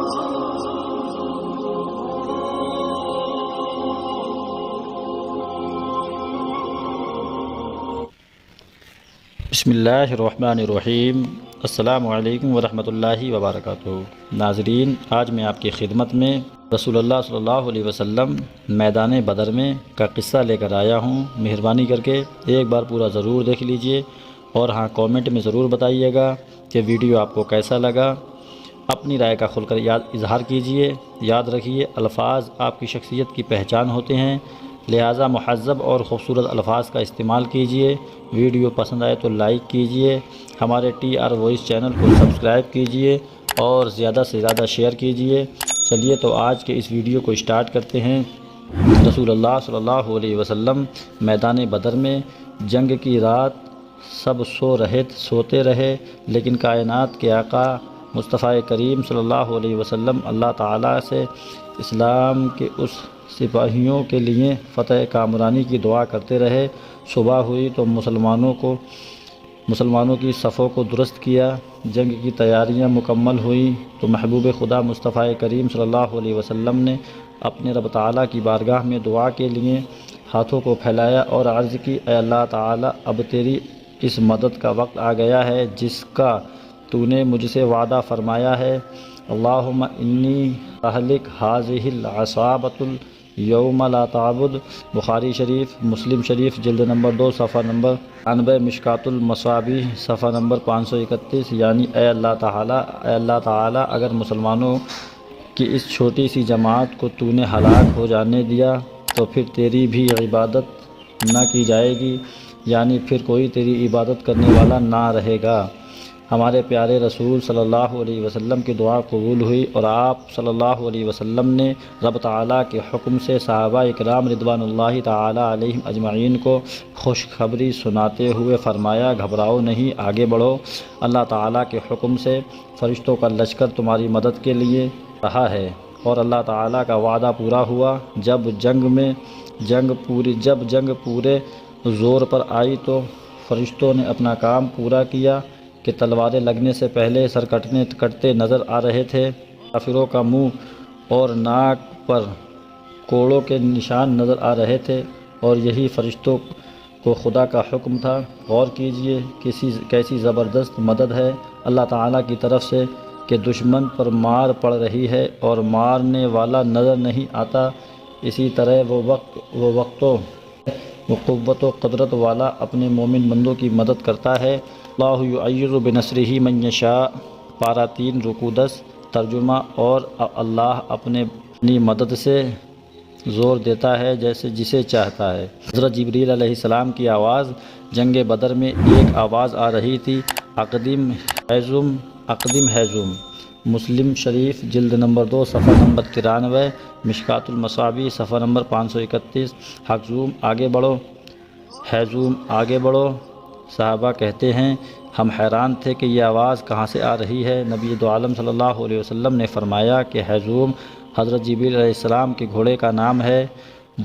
بسم اللہ الرحمن الرحیم۔ السلام علیکم ورحمۃ اللہ وبرکاتہ۔ ناظرین، آج میں آپ کی خدمت میں رسول اللہ صلی اللہ علیہ وسلم میدان بدر میں کا قصہ لے کر آیا ہوں۔ مہربانی کر کے ایک بار پورا ضرور دیکھ لیجئے، اور ہاں کامنٹ میں ضرور بتائیے گا کہ ویڈیو آپ کو کیسا لگا۔ اپنی رائے کا کھل کر اظہار کیجئے۔ یاد رکھیے، الفاظ آپ کی شخصیت کی پہچان ہوتے ہیں، لہٰذا مہذب اور خوبصورت الفاظ کا استعمال کیجئے۔ ویڈیو پسند آئے تو لائک کیجئے، ہمارے ٹی آر وائس چینل کو سبسکرائب کیجئے اور زیادہ سے زیادہ شیئر کیجئے۔ چلیے تو آج کے اس ویڈیو کو اسٹارٹ کرتے ہیں۔ رسول اللہ صلی اللہ علیہ وسلم میدان بدر میں جنگ کی رات سب سوتے رہے، لیکن کائنات کے آقا مصطفیٰ کریم صلی اللہ علیہ وسلم اللہ تعالیٰ سے اسلام کے اس سپاہیوں کے لیے فتح کامرانی کی دعا کرتے رہے۔ صبح ہوئی تو مسلمانوں کی صفوں کو درست کیا، جنگ کی تیاریاں مکمل ہوئیں تو محبوب خدا مصطفیٰ کریم صلی اللہ علیہ وسلم نے اپنے رب تعالیٰ کی بارگاہ میں دعا کے لیے ہاتھوں کو پھیلایا اور عرض کی، اے اللہ تعالیٰ، اب تیری اس مدد کا وقت آ گیا ہے جس کا تو نے مجھ سے وعدہ فرمایا ہے۔ اللہم انی اہلک ہذہ العصابۃ یوم لا تعبد۔ بخاری شریف، مسلم شریف، جلد نمبر 2 صفحہ نمبر 99، مشکوٰۃ المصابیح صفحہ نمبر 531۔ یعنی اے اللہ تعالیٰ، اگر مسلمانوں کی اس چھوٹی سی جماعت کو تو نے ہلاک ہو جانے دیا تو پھر تیری بھی عبادت نہ کی جائے گی، یعنی پھر کوئی تیری عبادت کرنے والا نہ رہے گا۔ ہمارے پیارے رسول صلی اللہ علیہ وسلم کی دعا قبول ہوئی اور آپ صلی اللہ علیہ وسلم نے رب تعالیٰ کے حکم سے صحابہ اکرام رضوان اللہ تعالیٰ علیہم اجمعین کو خوشخبری سناتے ہوئے فرمایا، گھبراؤ نہیں، آگے بڑھو، اللہ تعالیٰ کے حکم سے فرشتوں کا لشکر تمہاری مدد کے لیے رہا ہے اور اللہ تعالیٰ کا وعدہ پورا ہوا۔ جب جنگ پورے زور پر آئی تو فرشتوں نے اپنا کام پورا کیا کہ تلواریں لگنے سے پہلے سر کٹتے نظر آ رہے تھے۔ کافروں کا منہ اور ناک پر کوڑوں کے نشان نظر آ رہے تھے، اور یہی فرشتوں کو خدا کا حکم تھا۔ غور کیجئے کیسی زبردست مدد ہے اللہ تعالیٰ کی طرف سے کہ دشمن پر مار پڑ رہی ہے اور مارنے والا نظر نہیں آتا۔ اسی طرح وہ قوت و قدرت والا اپنے مومن بندوں کی مدد کرتا ہے۔ اللہ یعیر بنصرہ من یشاء، پارہ 3 رکوع 10۔ ترجمہ، اور اللہ اپنی مدد سے زور دیتا ہے جسے چاہتا ہے۔ حضرت جبریل علیہ السلام کی آواز جنگ بدر میں ایک آواز آ رہی تھی، اقدم ہیزم۔ مسلم شریف، جلد نمبر 2 صفحہ نمبر 93، مشکوٰۃ المصابیح صفحہ نمبر 531۔ ہزوم، آگے بڑھو، ہیزوم، آگے بڑھو۔ صحابہ کہتے ہیں، ہم حیران تھے کہ یہ آواز کہاں سے آ رہی ہے۔ نبی دو عالم صلی اللہ علیہ وسلم نے فرمایا کہ ہیزوم حضرت جبریل علیہ السلام کے گھوڑے کا نام ہے۔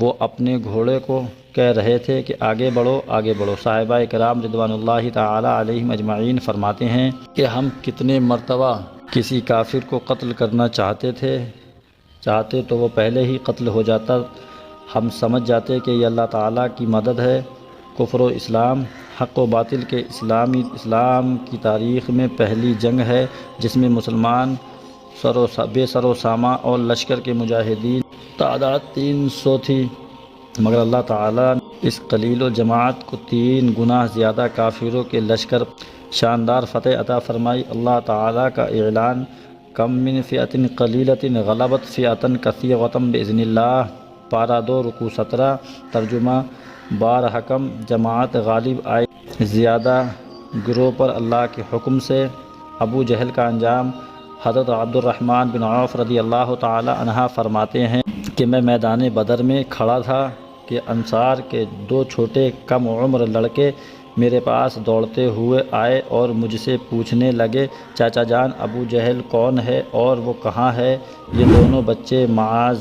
وہ اپنے گھوڑے کو کہہ رہے تھے کہ آگے بڑھو، آگے بڑھو۔ صحابہ کرام رضوان اللہ تعالی علیہم اجمعین فرماتے ہیں کہ ہم کتنے مرتبہ کسی کافر کو قتل کرنا چاہتے تو وہ پہلے ہی قتل ہو جاتا۔ ہم سمجھ جاتے کہ یہ اللہ تعالیٰ کی مدد ہے۔ کفر و اسلام، حق و باطل کے اسلام کی تاریخ میں پہلی جنگ ہے جس میں مسلمان بے سر و ساماں اور لشکر کے مجاہدین تعداد 300 تھی، مگر اللہ تعالیٰ نے اس قلیل و جماعت کو 3 گنا زیادہ کافروں کے لشکر شاندار فتح عطا فرمائی۔ اللہ تعالیٰ کا اعلان، کم من فئۃ قلیلۃ غلبت فئۃ کثیرۃ باذن اللہ، پارہ 2 رکوع 17۔ ترجمہ، بار حکم جماعت غالب آئی زیادہ گروہ پر اللہ کے حکم سے۔ ابو جہل کا انجام۔ حضرت عبد الرحمن بن عوف رضی اللہ تعالی عنہ فرماتے ہیں کہ میں میدان بدر میں کھڑا تھا کہ انصار کے 2 چھوٹے کم عمر لڑکے میرے پاس دوڑتے ہوئے آئے اور مجھ سے پوچھنے لگے، چاچا جان، ابو جہل کون ہے اور وہ کہاں ہے؟ یہ دونوں بچے معاذ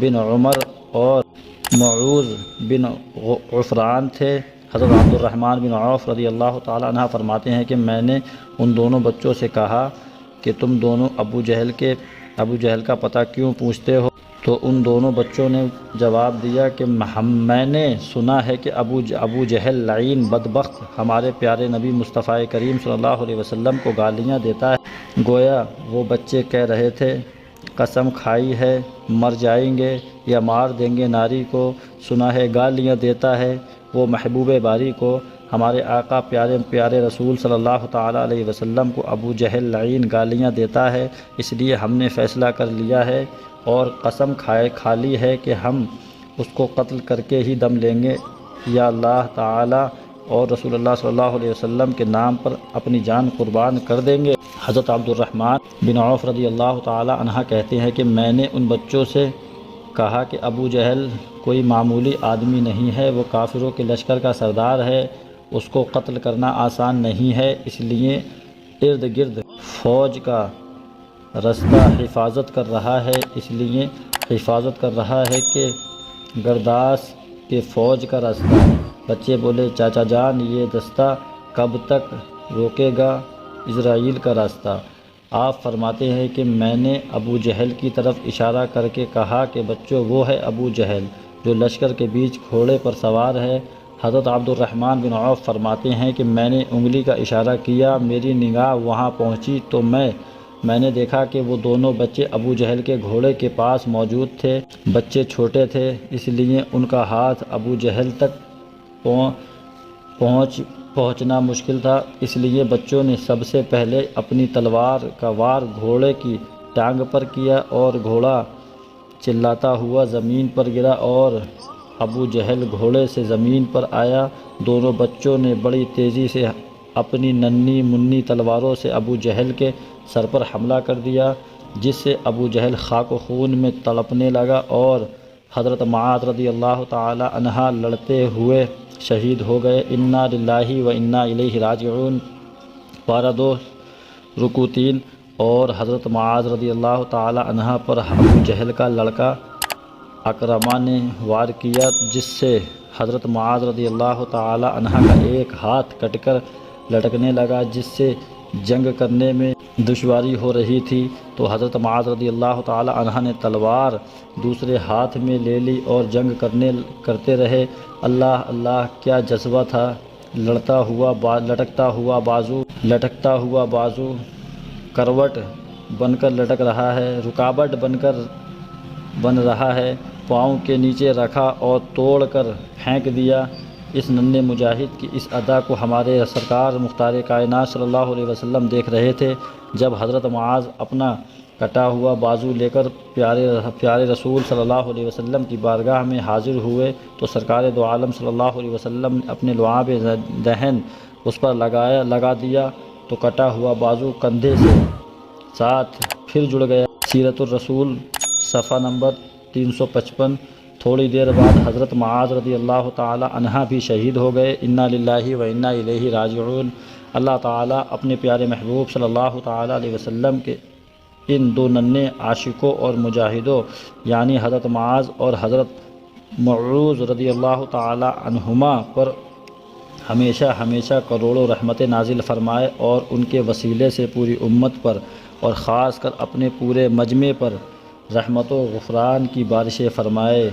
بن عمر اور معوذ بن غفران تھے۔ حضرت عبد الرحمن بن عوف رضی اللہ تعالی عنہ فرماتے ہیں کہ میں نے ان دونوں بچوں سے کہا کہ تم دونوں ابو جہل کے ابو جہل کا پتہ کیوں پوچھتے ہو؟ تو ان دونوں بچوں نے جواب دیا کہ میں نے سنا ہے کہ ابو جہل لعین بدبخت ہمارے پیارے نبی مصطفیٰ کریم صلی اللہ علیہ وسلم کو گالیاں دیتا ہے۔ گویا وہ بچے کہہ رہے تھے قسم کھائی ہے مر جائیں گے یا مار دیں گے ناری کو، سنا ہے گالیاں دیتا ہے وہ محبوب باری کو، ہمارے آقا پیارے رسول صلی اللہ تعالیٰ علیہ وسلم کو ابو جہل لعین گالیاں دیتا ہے، اس لیے ہم نے فیصلہ کر لیا ہے اور قسم کھا لی ہے کہ ہم اس کو قتل کر کے ہی دم لیں گے، یا اللہ تعالیٰ اور رسول اللہ صلی اللہ علیہ وسلم کے نام پر اپنی جان قربان کر دیں گے۔ حضرت عبد الرحمن بن عوف رضی اللہ تعالیٰ عنہ کہتے ہیں کہ میں نے ان بچوں سے کہا کہ ابو جہل کوئی معمولی آدمی نہیں ہے، وہ کافروں کے لشکر کا سردار ہے، اس کو قتل کرنا آسان نہیں ہے، اس لیے ارد گرد فوج کا رستہ حفاظت کر رہا ہے کہ گرداس کے فوج کا راستہ۔ بچے بولے چاچا جان یہ دستہ کب تک روکے گا اسرائیل کا راستہ؟ آپ فرماتے ہیں کہ میں نے ابو جہل کی طرف اشارہ کر کے کہا کہ بچوں وہ ہے ابو جہل جو لشکر کے بیچ گھوڑے پر سوار ہے۔ حضرت عبد الرحمن بن عوف فرماتے ہیں کہ میں نے انگلی کا اشارہ کیا، میری نگاہ وہاں پہنچی تو میں نے دیکھا کہ وہ دونوں بچے ابو جہل کے گھوڑے کے پاس موجود تھے۔ بچے چھوٹے تھے اس لیے ان کا ہاتھ ابو جہل تک پہنچنا مشکل تھا، اس لیے بچوں نے سب سے پہلے اپنی تلوار کا وار گھوڑے کی ٹانگ پر کیا اور گھوڑا چلاتا ہوا زمین پر گرا اور ابو جہل گھوڑے سے زمین پر آیا۔ دونوں بچوں نے بڑی تیزی سے اپنی ننھی منھی تلواروں سے ابو جہل کے سر پر حملہ کر دیا، جس سے ابو جہل خاک و خون میں تڑپنے لگا اور حضرت معاذ رضی اللہ تعالی عنہ لڑتے ہوئے شہید ہو گئے۔ انا للہ و انا الیہ راجعون، پارہ 2 رکوع 3۔ اور حضرت معاذ رضی اللہ تعالی عنہ پر ابو جہل کا لڑکا اکرمہ نے وار کیا، جس سے حضرت معاذ رضی اللہ تعالی عنہ کا ایک ہاتھ کٹ کر لٹکنے لگا، جس سے جنگ کرنے میں دشواری ہو رہی تھی، تو حضرت معاذ رضی اللہ تعالی عنہ نے تلوار دوسرے ہاتھ میں لے لی اور جنگ کرتے رہے۔ اللہ اللہ کیا جذبہ تھا! لٹکتا ہوا بازو کروٹ بن کر لٹک رہا ہے، رکاوٹ بن رہا ہے، پاؤں کے نیچے رکھا اور توڑ کر پھینک دیا۔ اس ننھے مجاہد کی اس ادا کو ہمارے سرکار مختار کائنات صلی اللہ علیہ وسلم دیکھ رہے تھے۔ جب حضرت معاذ اپنا کٹا ہوا بازو لے کر پیارے رسول صلی اللہ علیہ وسلم کی بارگاہ میں حاضر ہوئے تو سرکار دو عالم صلی اللہ علیہ وسلم نے اپنے لعاب دہن اس پر لگا دیا تو کٹا ہوا بازو کندھے سے ساتھ پھر جڑ گیا۔ سیرت الرسول صفحہ نمبر 355۔ تھوڑی دیر بعد حضرت معاذ رضی اللہ تعالی عنہ بھی شہید ہو گئے۔ انا للہ و انا الیہ راجعون۔ اللہ تعالیٰ اپنے پیارے محبوب صلی اللہ تعالی علیہ وسلم کے ان دو ننھے عاشقوں اور مجاہدوں یعنی حضرت معاذ اور حضرت معوذ رضی اللہ تعالی عنہما پر ہمیشہ ہمیشہ کروڑوں رحمتیں نازل فرمائے اور ان کے وسیلے سے پوری امت پر اور خاص کر اپنے پورے مجمع پر رحمت و غفران کی بارشیں فرمائے۔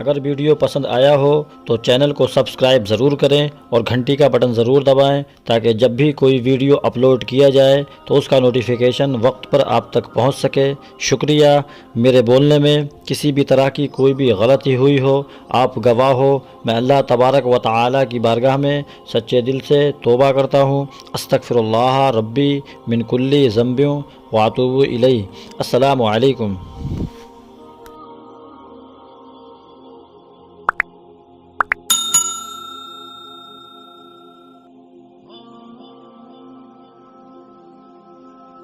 اگر ویڈیو پسند آیا ہو تو چینل کو سبسکرائب ضرور کریں اور گھنٹی کا بٹن ضرور دبائیں تاکہ جب بھی کوئی ویڈیو اپلوڈ کیا جائے تو اس کا نوٹیفیکیشن وقت پر آپ تک پہنچ سکے۔ شکریہ۔ میرے بولنے میں کسی بھی طرح کی کوئی بھی غلطی ہوئی ہو آپ گواہ ہو، میں اللہ تبارک و تعالی کی بارگاہ میں سچے دل سے توبہ کرتا ہوں۔ استغفر اللہ ربی من کل ذنب واتوب الیہ۔ السلام علیکم۔